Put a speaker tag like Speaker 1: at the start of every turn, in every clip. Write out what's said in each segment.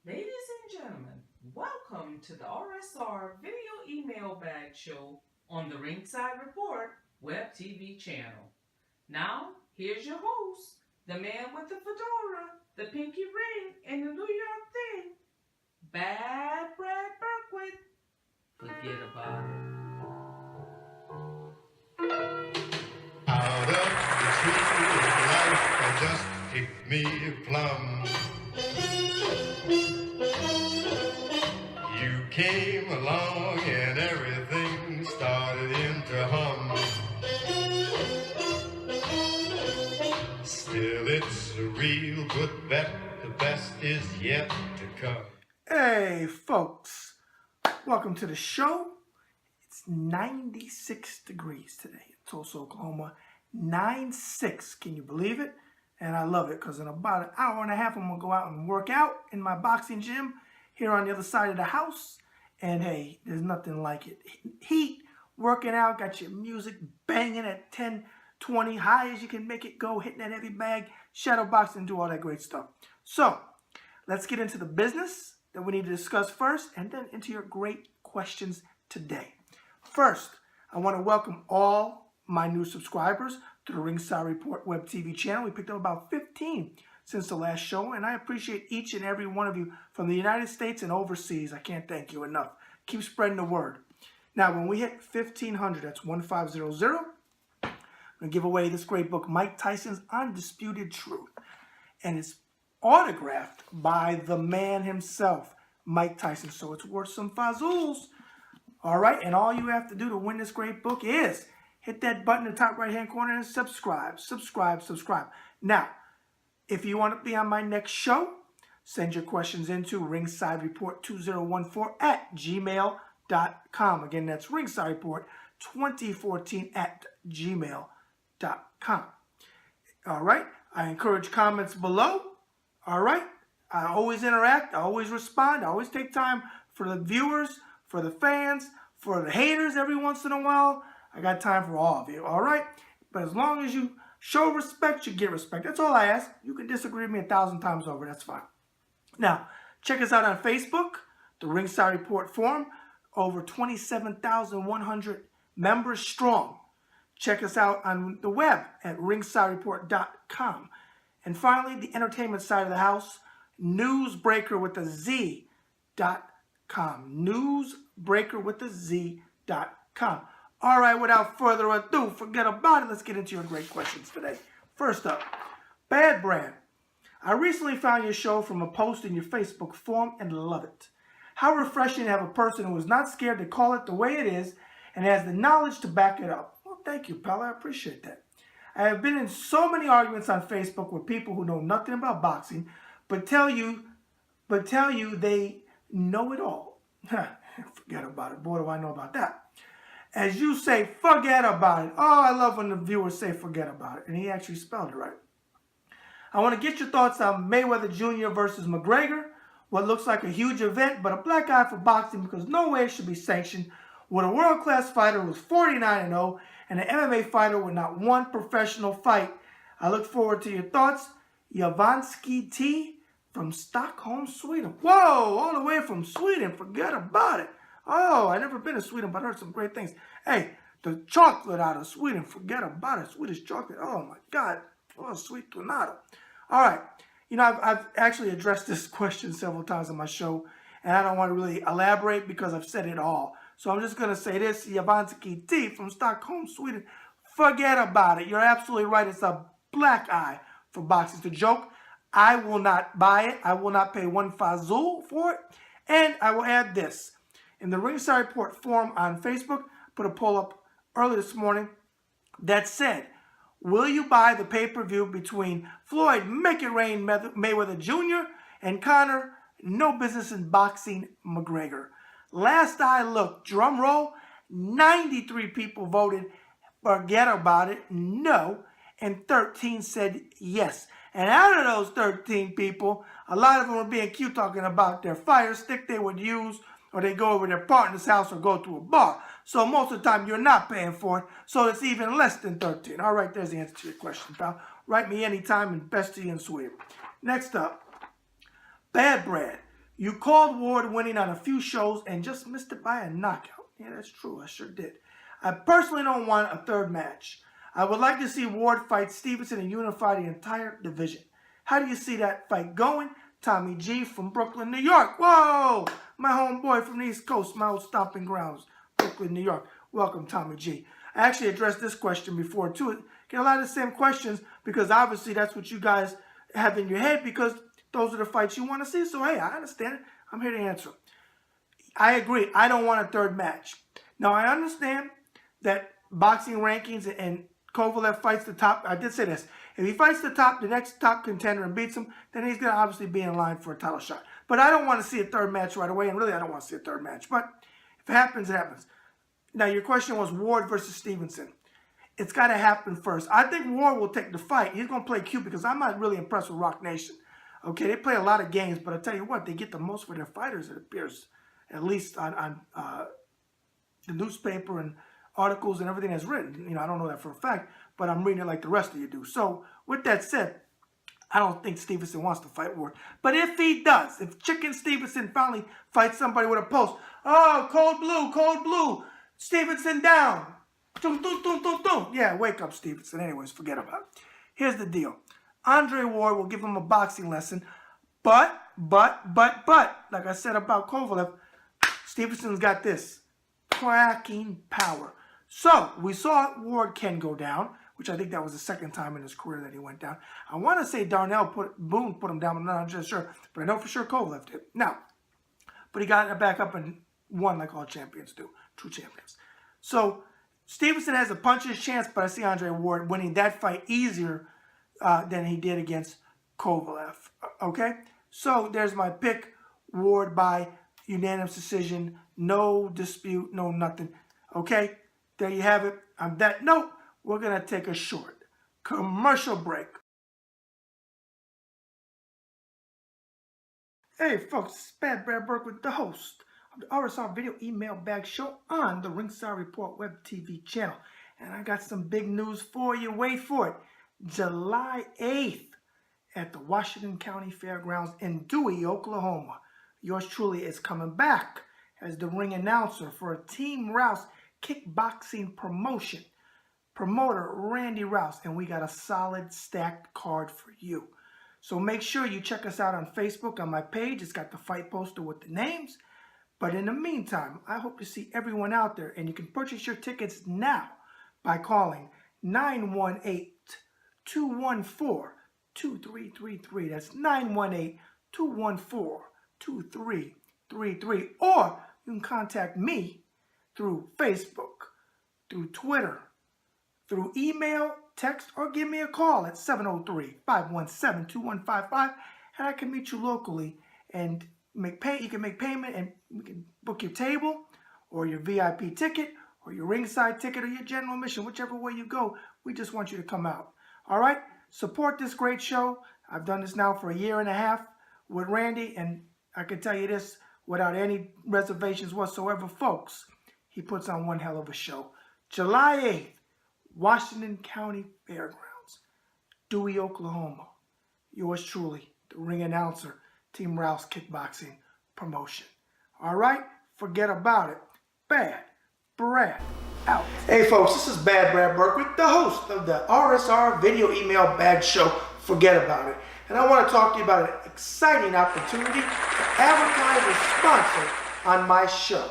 Speaker 1: Ladies and gentlemen, welcome to the RSR Video Email Bag Show on the Ringside Report Web TV channel. Now, here's your host, the man with the fedora, the pinky ring, and the New York thing, Bad Brad Berkowitz. Forget about it.
Speaker 2: Out of the tree of life, I just picked me a plum. You came along and everything started into hum. Still, it's a real good bet. The best is yet to come.
Speaker 3: Hey, folks. Welcome to the show. It's 96 degrees today in Tulsa, Oklahoma. 96. Can you believe it? And I love it because in about an hour and a half, I'm going to go out and work out in my boxing gym here on the other side of the house. And hey, there's nothing like it. Heat, working out, got your music banging at 10, 20, high as you can make it go, hitting that heavy bag, shadow boxing, do all that great stuff. So, let's get into the business that we need to discuss first and then into your great questions today. First, I want to welcome all my new subscribers to the Ringside Report Web TV channel. We picked up about 15 since the last show, and I appreciate each and every one of you from the United States and overseas. I can't thank you enough. Keep spreading the word. Now, when we hit 1,500, that's 1500, I'm going to give away this great book, Mike Tyson's Undisputed Truth. And it's autographed by the man himself, Mike Tyson. So it's worth some fazools. All right, and all you have to do to win this great book is hit that button in the top right-hand corner and subscribe. Now, if you want to be on my next show, send your questions into ringsidereport2014@gmail.com. Again, that's ringsidereport2014@gmail.com. All right, I encourage comments below. All right, I always interact, I always respond, I always take time for the viewers, for the fans, for the haters every once in a while. I got time for all of you, all right? But as long as you show respect, you get respect. That's all I ask. You can disagree with me 1,000 times over, that's fine. Now, check us out on Facebook, the Ringside Report Forum, over 27,100 members strong. Check us out on the web at ringsidereport.com. And finally, the entertainment side of the house, newsbreakerwithaz.com. Newsbreakerwithaz.com. All right, without further ado, forget about it. Let's get into your great questions today. First up, Bad Brand. I recently found your show from a post in your Facebook forum and love it. How refreshing to have a person who is not scared to call it the way it is and has the knowledge to back it up. Well, thank you, pal. I appreciate that. I have been in so many arguments on Facebook with people who know nothing about boxing, but tell you they know it all. Forget about it. Boy, do I know about that. As you say, forget about it. Oh, I love when the viewers say forget about it. And he actually spelled it right. I want to get your thoughts on Mayweather Jr. versus McGregror. What looks like a huge event, but a black eye for boxing because no way it should be sanctioned. With a world-class fighter who's 49-0 and an MMA fighter with not one professional fight. I look forward to your thoughts. Javansky T from Stockholm, Sweden. Whoa, all the way from Sweden. Forget about it. Oh, I've never been to Sweden, but I heard some great things. Hey, the chocolate out of Sweden, forget about it. Swedish chocolate, oh my God. Oh, sweet tornado. All right, you know, I've actually addressed this question several times on my show, and I don't want to really elaborate because I've said it all. So I'm just going to say this, Javansky T from Stockholm, Sweden. Forget about it. You're absolutely right. It's a black eye for boxing. It's a joke. I will not buy it. I will not pay one fazul for it. And I will add this. In the Ringside Report forum on Facebook, put a poll up early this morning that said, will you buy the pay-per-view between Floyd Make It Rain Mayweather Jr. and Conor No Business in Boxing McGregor? Last I looked, drum roll, 93 people voted forget about it, no, and 13 said yes. And out of those 13 people, a lot of them were being cute talking about their fire stick they would use or they go over their partner's house or go to a bar. So most of the time, you're not paying for it, so it's even less than 13. All right, there's the answer to your question, pal. Write me anytime and best to you in Sweden. Next up, Bad Brad. You called Ward winning on a few shows and just missed it by a knockout. Yeah, that's true. I sure did. I personally don't want a third match. I would like to see Ward fight Stevenson and unify the entire division. How do you see that fight going? Tommy G from Brooklyn, New York. Whoa! My homeboy from the East Coast, my old stomping grounds, Brooklyn, New York. Welcome, Tommy G. I actually addressed this question before, too. Get a lot of the same questions because obviously that's what you guys have in your head because those are the fights you want to see. So, hey, I understand it. I'm here to answer. I agree. I don't want a third match. Now, I understand that boxing rankings and Kovalev fights the top. I did say this. If he fights the next top contender and beats him, then he's going to obviously be in line for a title shot. But I don't want to see a third match right away, and really I don't want to see a third match. But if it happens, it happens. Now, your question was Ward versus Stevenson. It's got to happen first. I think Ward will take the fight. He's going to play cute because I'm not really impressed with Rock Nation. Okay, they play a lot of games, but I tell you what, they get the most for their fighters, it appears, at least on the newspaper and articles and everything that's written. You know, I don't know that for a fact, but I'm reading it like the rest of you do. So, with that said, I don't think Stevenson wants to fight Ward. But if he does, if Chacon Stevenson finally fights somebody with a post, oh, cold blue, Stevenson down. Dum, dum, dum, dum, dum. Yeah, wake up, Stevenson. Anyways, forget about it. Here's the deal. Andre Ward will give him a boxing lesson, but, like I said about Kovalev, Stevenson's got this cracking power. So, we saw Ward can go down, which I think that was the second time in his career that he went down. I want to say Boone put him down, but I'm not just sure. But I know for sure Kovalev did. Now, but he got it back up and won like all champions do, true champions. So, Stevenson has a puncher's chance, but I see Andre Ward winning that fight easier than he did against Kovalev. Okay? So, there's my pick. Ward by unanimous decision. No dispute, no nothing. Okay? There you have it. On that note, we're going to take a short commercial break. Hey, folks, it's Bad Brad Burke with the host of the RSR Video Email Bag Show on the Ringside Report Web TV channel. And I got some big news for you. Wait for it. July 8th at the Washington County Fairgrounds in Dewey, Oklahoma. Yours truly is coming back as the ring announcer for a Team Rouse kickboxing promotion. Promoter Randy Rouse, and we got a solid stacked card for you. So make sure you check us out on Facebook on my page. It's got the fight poster with the names. But in the meantime, I hope to see everyone out there, and you can purchase your tickets now by calling 918-214-2333. That's 918-214-2333. Or you can contact me through Facebook, through Twitter, through email, text, or give me a call at 703-517-2155, and I can meet you locally and you can make payment, and we can book your table or your VIP ticket or your ringside ticket or your general admission, whichever way you go. We just want you to come out. All right? Support this great show. I've done this now for a year and a half with Randy, and I can tell you this without any reservations whatsoever, folks. He puts on one hell of a show. July 8th, Washington County Fairgrounds, Dewey, Oklahoma. Yours truly, the ring announcer, Team Rouse Kickboxing Promotion. All right? Forget about it. Bad Brad out. Hey, folks, this is Bad Brad Burke, the host of the RSR Video Email Bag Show. Forget about it. And I want to talk to you about an exciting opportunity to advertise or sponsor on my show.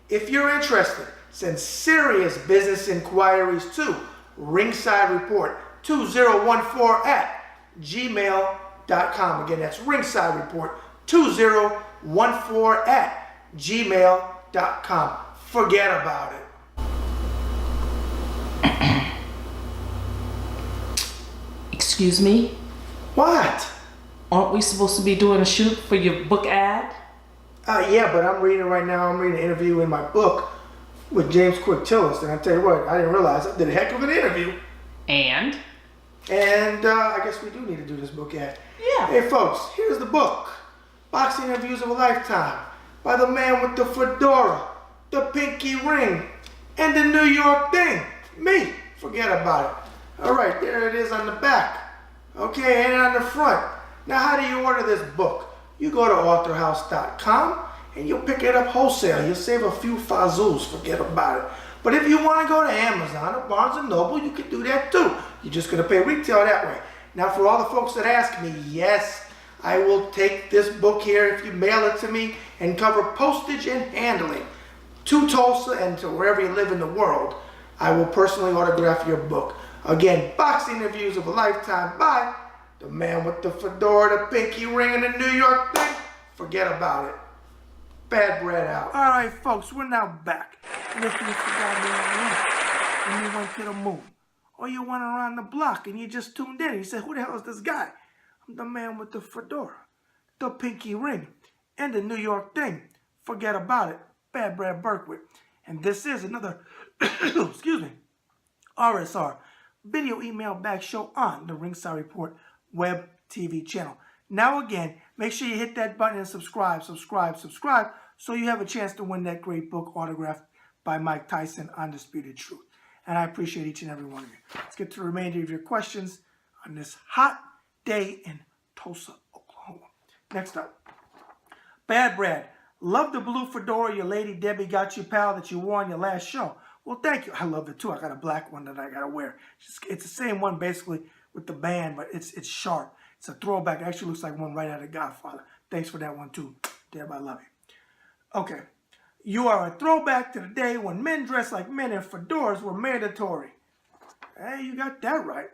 Speaker 3: If you're interested, send serious business inquiries to Ringside Report 2014 at gmail.com. Again, that's Ringside Report 2014 at gmail.com. Forget about it.
Speaker 1: Excuse me?
Speaker 3: What?
Speaker 1: Aren't we supposed to be doing a shoot for your book ad?
Speaker 3: Yeah, but I'm reading right now. I'm reading an interview in my book with James Quick Tillis, and I tell you what, I didn't realize I did a heck of an interview.
Speaker 1: And
Speaker 3: I guess we do need to do this book ad.
Speaker 1: Yeah.
Speaker 3: Hey, folks, here's the book, Boxing Interviews of a Lifetime, by the man with the fedora, the pinky ring, and the New York thing. Me. Forget about it. All right, there it is on the back. Okay, and on the front. Now, how do you order this book? you go to authorhouse.com and you'll pick it up wholesale. You'll save a few fazools, forget about it. But if you want to go to Amazon or Barnes & Noble, you can do that too. You're just going to pay retail that way. Now, for all the folks that ask me, yes, I will take this book here if you mail it to me and cover postage and handling to Tulsa and to wherever you live in the world. I will personally autograph your book. Again, Boxing Interviews of a Lifetime by the man with the fedora, the pinky ring, and the New York thing. Forget about it. Bad bread out. All right, folks, we're now back. And if you forgot me on the and you went to the moon, or you went around the block and you just tuned in and you said, who the hell is this guy? I'm the man with the fedora, the pinky ring, and the New York thing. Forget about it. Bad Brad Berkowitz. And this is another, excuse me, RSR video email bag show on the Ringside Report web TV channel. Now again, make sure you hit that button and subscribe, so you have a chance to win that great book autographed by Mike Tyson, Undisputed Truth. And I appreciate each and every one of you. Let's get to the remainder of your questions on this hot day in Tulsa, Oklahoma. Next up, Bad Brad. Love the blue fedora your lady Debbie got you, pal, that you wore on your last show. Well, thank you. I love it too. I got a black one that I got to wear. It's the same one basically with the band, but it's sharp. It's a throwback. It actually looks like one right out of Godfather. Thanks for that one too, Deb. I love you. Okay. You are a throwback to the day when men dressed like men and fedoras were mandatory. Hey, you got that right.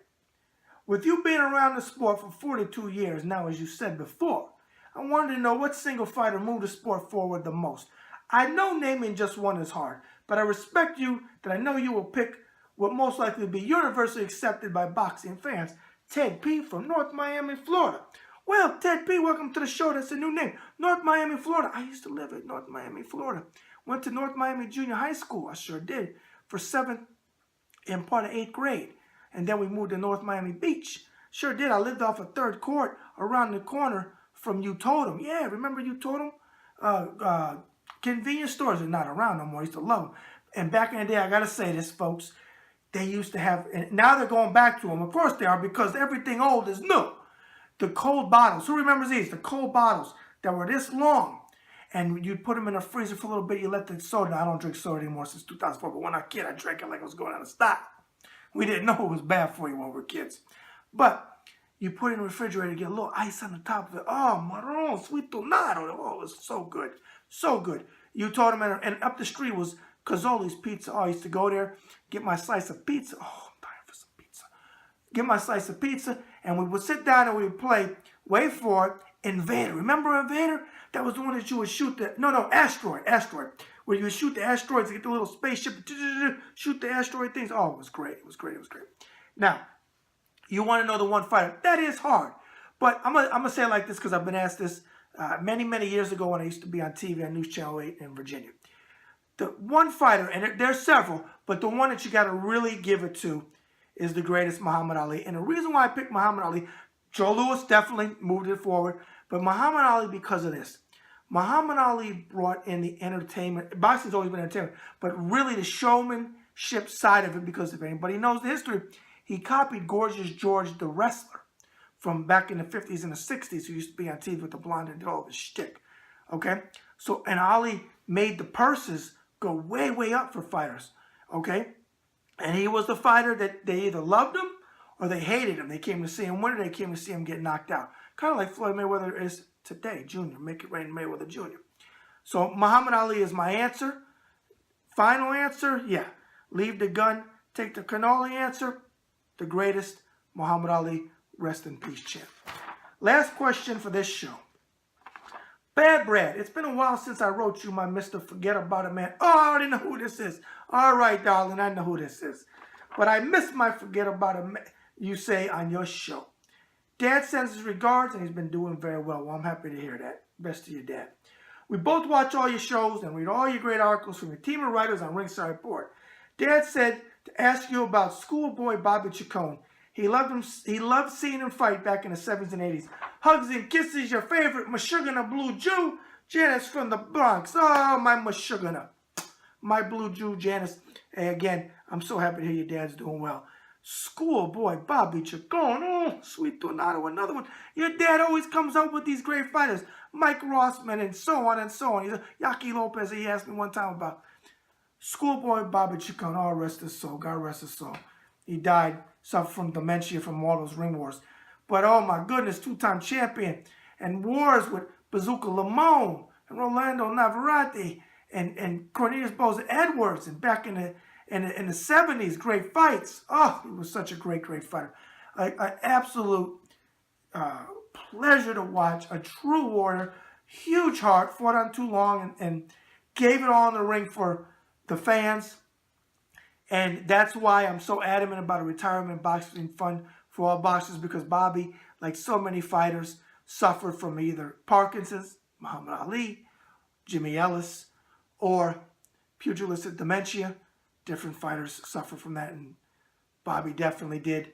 Speaker 3: With you being around the sport for 42 years now, as you said before, I wanted to know what single fighter moved the sport forward the most. I know naming just one is hard, but I respect you that I know you will pick what most likely will be universally accepted by boxing fans, Ted P. from North Miami, Florida. Well, Ted P., welcome to the show. That's a new name. North Miami, Florida. I used to live in North Miami, Florida. Went to North Miami Junior High School. I sure did. For 7th and part of 8th grade. And then we moved to North Miami Beach. Sure did. I lived off of 3rd Court around the corner from Utotem. Yeah, remember Utotem? Convenience stores are not around no more. I used to love them. And back in the day, I got to say this, folks, they used to have, and now they're going back to them. Of course they are, because everything old is new. The cold bottles. Who remembers these? The cold bottles that were this long. And you'd put them in a freezer for a little bit. You let the soda. Now, I don't drink soda anymore since 2004. But when I was a kid, I drank it like it was going out of style. We didn't know it was bad for you when we were kids. But you put it in the refrigerator, get a little ice on the top of it. Oh, marron, sweet tornado. Oh, it was so good. So good. You told him, and up the street was Cazzoli's Pizza. Oh, I used to go there, get my slice of pizza. Oh, I'm dying for some pizza. Get my slice of pizza, and we would sit down and we would play, wait for it, Invader. Remember Invader? That was the one that you would shoot the, Asteroid. Where you would shoot the asteroids to get the little spaceship, shoot the asteroid things. Oh, it was great. It was great. Now, you want to know the one fighter. That is hard. But I'm gonna say it like this because I've been asked this many, many years ago when I used to be on TV on News Channel 8 in Virginia. The one fighter, and there's several, but the one that you got to really give it to is the greatest, Muhammad Ali. And the reason why I picked Muhammad Ali, Joe Louis definitely moved it forward, but Muhammad Ali because of this. Muhammad Ali brought in the entertainment. Boxing's always been entertainment, but really the showmanship side of it, because if anybody knows the history, he copied Gorgeous George, the wrestler, from back in the 50s and the 60s, who used to be on TV with the blonde and did all of his shtick. Okay? So, and Ali made the purses go way, way up for fighters. Okay? And he was the fighter that they either loved him or they hated him. They came to see him win or they came to see him get knocked out. Kind of like Floyd Mayweather is today, Jr. Make it rain, Mayweather Jr. So Muhammad Ali is my answer. Final answer, yeah. Leave the gun, take the cannoli answer. The greatest, Muhammad Ali, rest in peace, champ. Last question for this show. Bad Brad, it's been a while since I wrote you, my Mr. Forget About It man. Oh, I already know who this is. All right, darling, I know who this is. But I miss my Forget About It man, you say on your show. Dad sends his regards, and he's been doing very well. Well, I'm happy to hear that. Best to your dad. We both watch all your shows and read all your great articles from your team of writers on Ringside Report. Dad said to ask you about schoolboy Bobby Chacon. He loved seeing him fight back in the 70s and 80s. Hugs and kisses, your favorite Meshuggah Blue Jew, Janice from the Bronx. Oh, my Meshuggah. My Blue Jew, Janice. Hey, again, I'm so happy to hear your dad's doing well. Schoolboy Bobby Chacon. Oh, sweet tornado, another one. Your dad always comes up with these great fighters. Mike Rossman, and so on and so on. Yaki Lopez, he asked me one time about schoolboy Bobby Chacon, all rest his soul, God rest his soul. He died, suffered from dementia from all those ring wars. But oh my goodness, two-time champion, and wars with Bazooka Lamone, and Rolando Navarrete, and Cornelius Boza Edwards, and back in the 70s, great fights. Oh, he was such a great fighter. An absolute pleasure to watch, a true warrior, huge heart, fought on too long, and gave it all in the ring for the fans. And that's why I'm so adamant about a retirement boxing fund for all boxers, because Bobby, like so many fighters, suffered from either Parkinson's, Muhammad Ali, Jimmy Ellis, or pugilistic dementia. Different fighters suffer from that, and Bobby definitely did.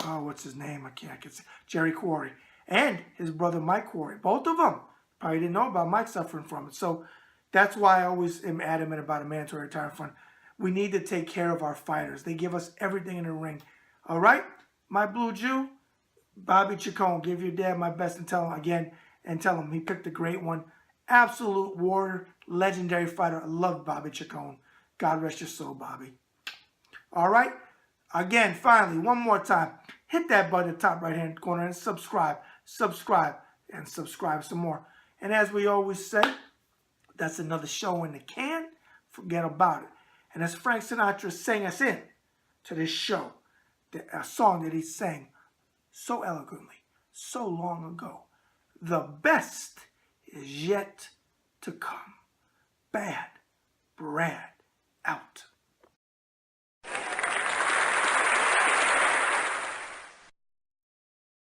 Speaker 3: What's his name? I can't say. Jerry Quarry and his brother Mike Quarry. Both of them. Probably didn't know about Mike suffering from it. So that's why I always am adamant about a mandatory retirement fund. We need to take care of our fighters. They give us everything in the ring. All right? My Blue Jew, Bobby Chacon. Give your dad my best and tell him again, and tell him he picked a great one. Absolute warrior, legendary fighter. I love Bobby Chacon. God rest your soul, Bobby. All right? Again, finally, one more time. Hit that button in the top right-hand corner and subscribe, and subscribe some more. And as we always say, that's another show in the can. Forget about it. And as Frank Sinatra sang us in to this show, a song that he sang so eloquently, so long ago, the best is yet to come. Bad Brad out.